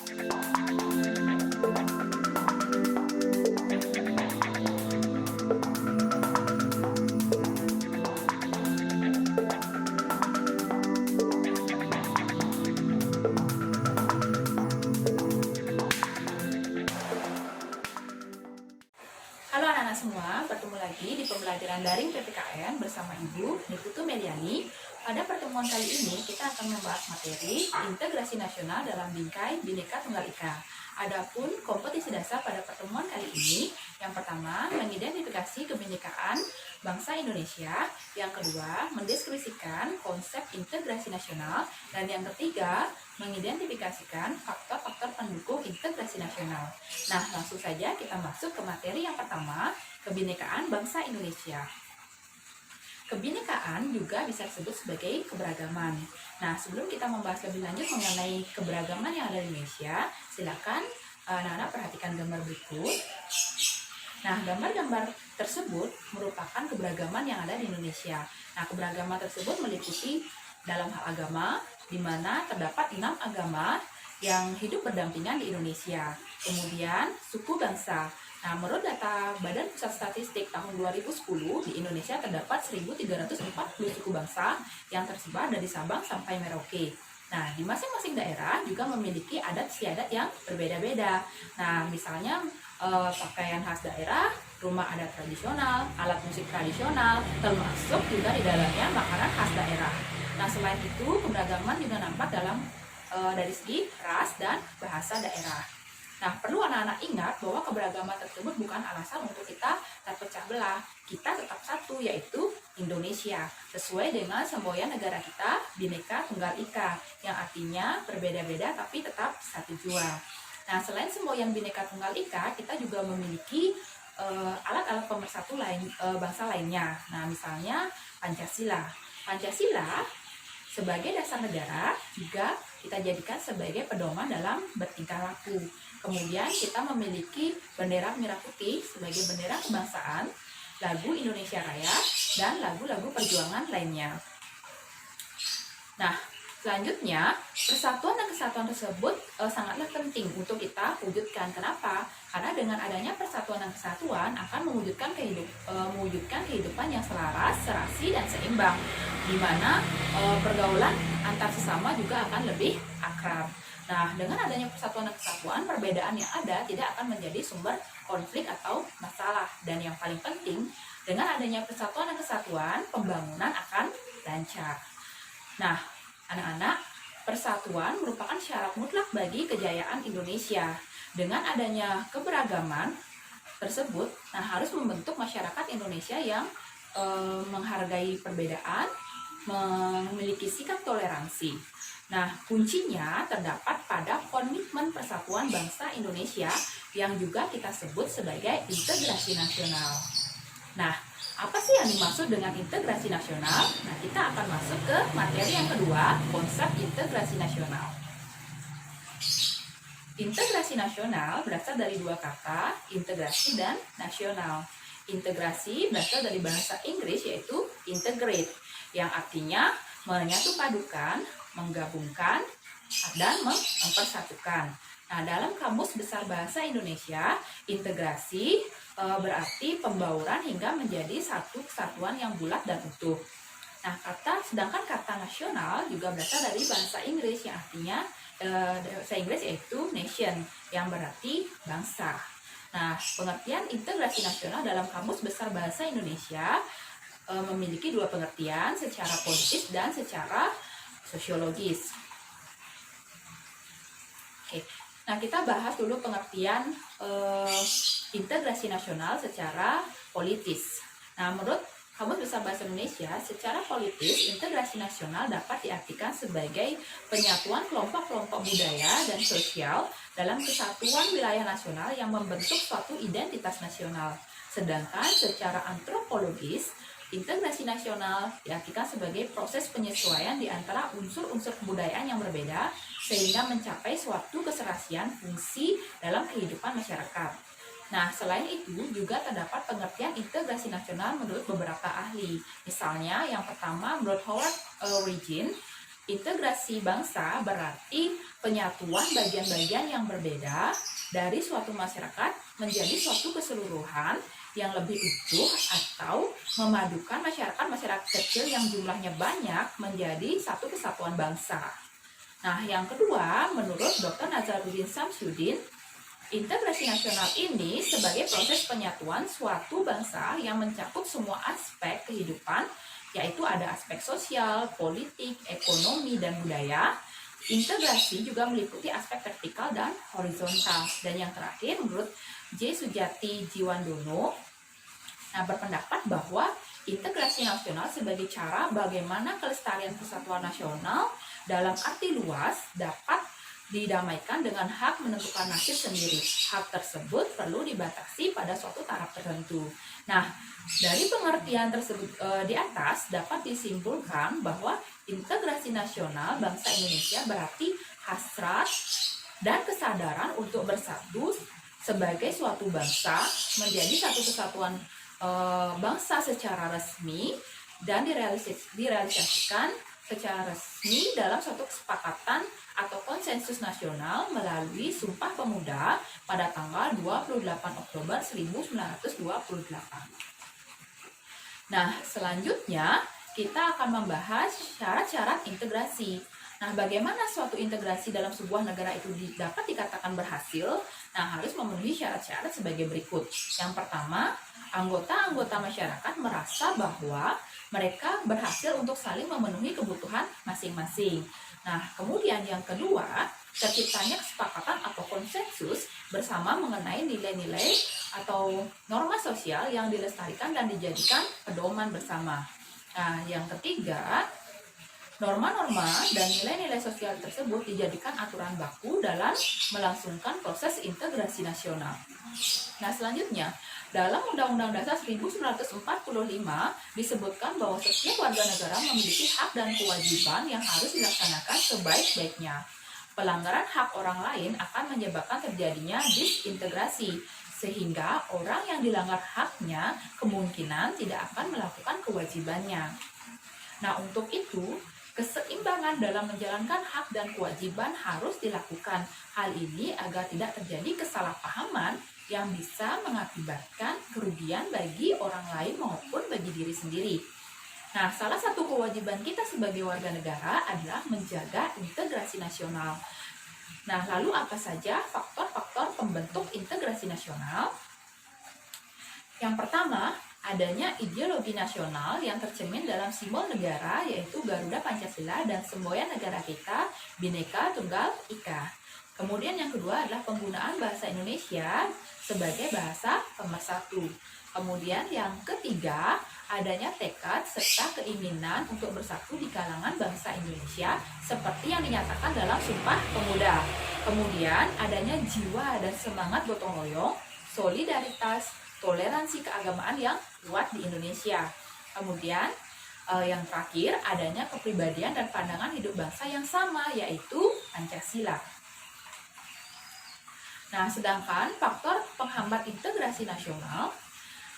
Halo anak-anak semua, bertemu lagi di pembelajaran daring PPKN bersama Ibu Niputu Meliani. Pada pertemuan kali ini kita akan membahas materi integrasi nasional dalam bingkai Bhinneka Tunggal Ika. Adapun kompetisi dasar pada pertemuan kali ini, yang pertama mengidentifikasi kebinekaan bangsa Indonesia, yang kedua mendeskripsikan konsep integrasi nasional, dan yang ketiga mengidentifikasikan faktor-faktor pendukung integrasi nasional. Nah, langsung saja kita masuk ke materi yang pertama, kebinekaan bangsa Indonesia. Kebinekaan juga bisa disebut sebagai keberagaman. Nah, sebelum kita membahas lebih lanjut mengenai keberagaman yang ada di Indonesia, silakan anak-anak perhatikan gambar berikut. Nah, gambar-gambar tersebut merupakan keberagaman yang ada di Indonesia. Nah, keberagaman tersebut meliputi dalam hal agama, di mana terdapat 6 agama yang hidup berdampingan di Indonesia. Kemudian, suku bangsa. Nah, menurut data Badan Pusat Statistik tahun 2010, di Indonesia terdapat 1.340 suku bangsa yang tersebar dari Sabang sampai Merauke. Nah, di masing-masing daerah juga memiliki adat istiadat yang berbeda-beda. Nah, misalnya pakaian khas daerah, rumah adat tradisional, alat musik tradisional, termasuk juga di dalamnya makanan khas daerah. Nah, selain itu, keberagaman juga nampak dalam dari segi ras dan bahasa daerah. Nah, perlu anak-anak ingat bahwa keberagaman tersebut bukan alasan untuk kita terpecah belah. Kita tetap satu, yaitu Indonesia, sesuai dengan semboyan negara kita, Bhinneka Tunggal Ika, yang artinya berbeda-beda tapi tetap satu jua. Nah, selain semboyan Bhinneka Tunggal Ika, kita juga memiliki alat-alat pemersatu bangsa lainnya. Nah, misalnya Pancasila. Pancasila sebagai dasar negara juga kita jadikan sebagai pedoman dalam bertingkah laku. Kemudian kita memiliki bendera merah putih sebagai bendera kebangsaan, lagu Indonesia Raya, dan lagu-lagu perjuangan lainnya. Nah, selanjutnya persatuan dan kesatuan tersebut sangatlah penting untuk kita wujudkan. Kenapa? Karena dengan adanya persatuan dan kesatuan akan mewujudkan kehidupan yang selaras, serasi, dan seimbang, di mana pergaulan antar sesama juga akan lebih akrab. Nah, dengan adanya persatuan dan kesatuan, perbedaan yang ada tidak akan menjadi sumber konflik atau masalah. Dan yang paling penting, dengan adanya persatuan dan kesatuan, pembangunan akan lancar. Nah, anak-anak, persatuan merupakan syarat mutlak bagi kejayaan Indonesia. Dengan adanya keberagaman tersebut, harus membentuk masyarakat Indonesia yang menghargai perbedaan, memiliki sikap toleransi. Nah, kuncinya terdapat pada komitmen persatuan bangsa Indonesia yang juga kita sebut sebagai integrasi nasional. Nah, apa sih yang dimaksud dengan integrasi nasional? Nah, kita akan masuk ke materi yang kedua, konsep integrasi nasional. Integrasi nasional berasal dari dua kata, integrasi dan nasional. Integrasi berasal dari bahasa Inggris yaitu integrate, yang artinya menyatu padukan, menggabungkan, dan mempersatukan. Nah, dalam Kamus Besar Bahasa Indonesia, integrasi berarti pembauran hingga menjadi satu kesatuan yang bulat dan utuh. Nah, sedangkan kata nasional juga berasal dari bahasa Inggris yang artinya bahasa Inggris yaitu nation, yang berarti bangsa. Nah, pengertian integrasi nasional dalam Kamus Besar Bahasa Indonesia memiliki dua pengertian, secara politis dan secara sosiologis. Oke. Nah, kita bahas dulu pengertian integrasi nasional secara politis. Nah, menurut Kamus Besar Bahasa Indonesia, secara politis, integrasi nasional dapat diartikan sebagai penyatuan kelompok-kelompok budaya dan sosial dalam kesatuan wilayah nasional yang membentuk suatu identitas nasional. Sedangkan secara antropologis, integrasi nasional diartikan sebagai proses penyesuaian di antara unsur-unsur kebudayaan yang berbeda sehingga mencapai suatu keserasian fungsi dalam kehidupan masyarakat. Nah, selain itu juga terdapat pengertian integrasi nasional menurut beberapa ahli. Misalnya, yang pertama menurut Howard Origin, Integrasi bangsa berarti penyatuan bagian-bagian yang berbeda dari suatu masyarakat menjadi suatu keseluruhan yang lebih utuh, atau memadukan masyarakat kecil yang jumlahnya banyak menjadi satu kesatuan bangsa. Nah, yang kedua, menurut Dr. Nazaruddin Samsudin, integrasi nasional ini sebagai proses penyatuan suatu bangsa yang mencakup semua aspek kehidupan, yaitu ada aspek sosial, politik, ekonomi, dan budaya. Integrasi juga meliputi aspek vertikal dan horizontal. Dan yang terakhir, menurut J. Sujati Jiwandono, berpendapat bahwa integrasi nasional sebagai cara bagaimana kelestarian persatuan nasional dalam arti luas dapat didamaikan dengan hak menentukan nasib sendiri. Hak tersebut perlu dibatasi pada suatu taraf tertentu. Nah, dari pengertian tersebut di atas dapat disimpulkan bahwa integrasi nasional bangsa Indonesia berarti hasrat dan kesadaran untuk bersatu sebagai suatu bangsa menjadi satu kesatuan bangsa secara resmi dan direalisasikan secara resmi dalam suatu kesepakatan atau konsensus nasional melalui Sumpah Pemuda pada tanggal 28 Oktober 1928. Nah, selanjutnya kita akan membahas syarat-syarat integrasi. Nah, bagaimana suatu integrasi dalam sebuah negara itu dapat dikatakan berhasil? Nah, harus memenuhi syarat-syarat sebagai berikut. Yang pertama, anggota-anggota masyarakat merasa bahwa mereka berhasil untuk saling memenuhi kebutuhan masing-masing. Nah, kemudian yang kedua, terciptanya kesepakatan atau konsensus bersama mengenai nilai-nilai atau norma sosial yang dilestarikan dan dijadikan pedoman bersama. Nah, yang ketiga, norma-norma dan nilai-nilai sosial tersebut dijadikan aturan baku dalam melangsungkan proses integrasi nasional. Nah, selanjutnya, dalam Undang-Undang Dasar 1945 disebutkan bahwa setiap warga negara memiliki hak dan kewajiban yang harus dilaksanakan sebaik-baiknya. Pelanggaran hak orang lain akan menyebabkan terjadinya disintegrasi, sehingga orang yang dilanggar haknya kemungkinan tidak akan melakukan kewajibannya. Nah, untuk itu, keseimbangan dalam menjalankan hak dan kewajiban harus dilakukan. Hal ini agar tidak terjadi kesalahpahaman yang bisa mengakibatkan kerugian bagi orang lain maupun bagi diri sendiri. Nah, salah satu kewajiban kita sebagai warga negara adalah menjaga integrasi nasional. Nah, lalu apa saja faktor-faktor pembentuk integrasi nasional? Yang pertama, adanya ideologi nasional yang tercermin dalam simbol negara, yaitu Garuda Pancasila dan semboyan negara kita, Bhinneka Tunggal Ika. Kemudian yang kedua adalah penggunaan bahasa Indonesia sebagai bahasa pemersatu. Kemudian yang ketiga, adanya tekad serta keinginan untuk bersatu di kalangan bangsa Indonesia seperti yang dinyatakan dalam Sumpah Pemuda. Kemudian adanya jiwa dan semangat gotong royong, solidaritas, toleransi keagamaan yang kuat di Indonesia. Kemudian yang terakhir, adanya kepribadian dan pandangan hidup bangsa yang sama, yaitu Pancasila. Nah, sedangkan faktor penghambat integrasi nasional,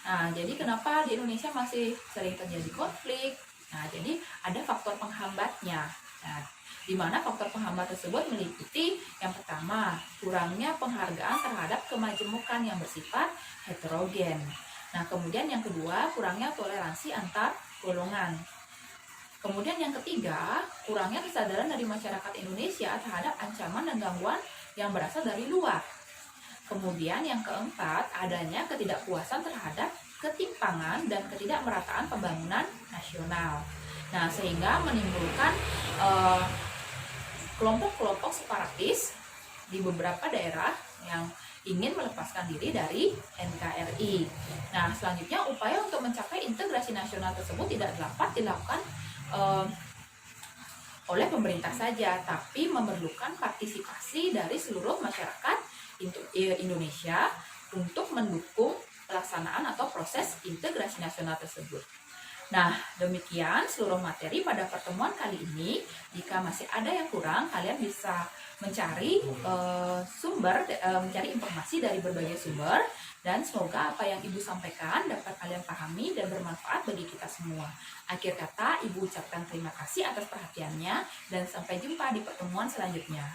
nah, jadi kenapa di Indonesia masih sering terjadi konflik? Nah, jadi ada faktor penghambatnya. Nah, di mana faktor penghambat tersebut meliputi yang pertama, kurangnya penghargaan terhadap kemajemukan yang bersifat heterogen. Nah, kemudian yang kedua, kurangnya toleransi antar golongan. Kemudian yang ketiga, kurangnya kesadaran dari masyarakat Indonesia terhadap ancaman dan gangguan yang berasal dari luar. Kemudian yang keempat, adanya ketidakpuasan terhadap ketimpangan dan ketidakmerataan pembangunan nasional. Nah, sehingga menimbulkan kelompok-kelompok separatis di beberapa daerah yang ingin melepaskan diri dari NKRI. Nah, selanjutnya upaya untuk mencapai integrasi nasional tersebut tidak dapat dilakukan oleh pemerintah saja, tapi memerlukan partisipasi dari seluruh masyarakat Indonesia untuk mendukung pelaksanaan atau proses integrasi nasional tersebut. Nah, demikian seluruh materi pada pertemuan kali ini. Jika masih ada yang kurang, kalian bisa mencari mencari informasi dari berbagai sumber. Dan semoga apa yang Ibu sampaikan dapat kalian pahami dan bermanfaat bagi kita semua. Akhir kata, Ibu ucapkan terima kasih atas perhatiannya dan sampai jumpa di pertemuan selanjutnya.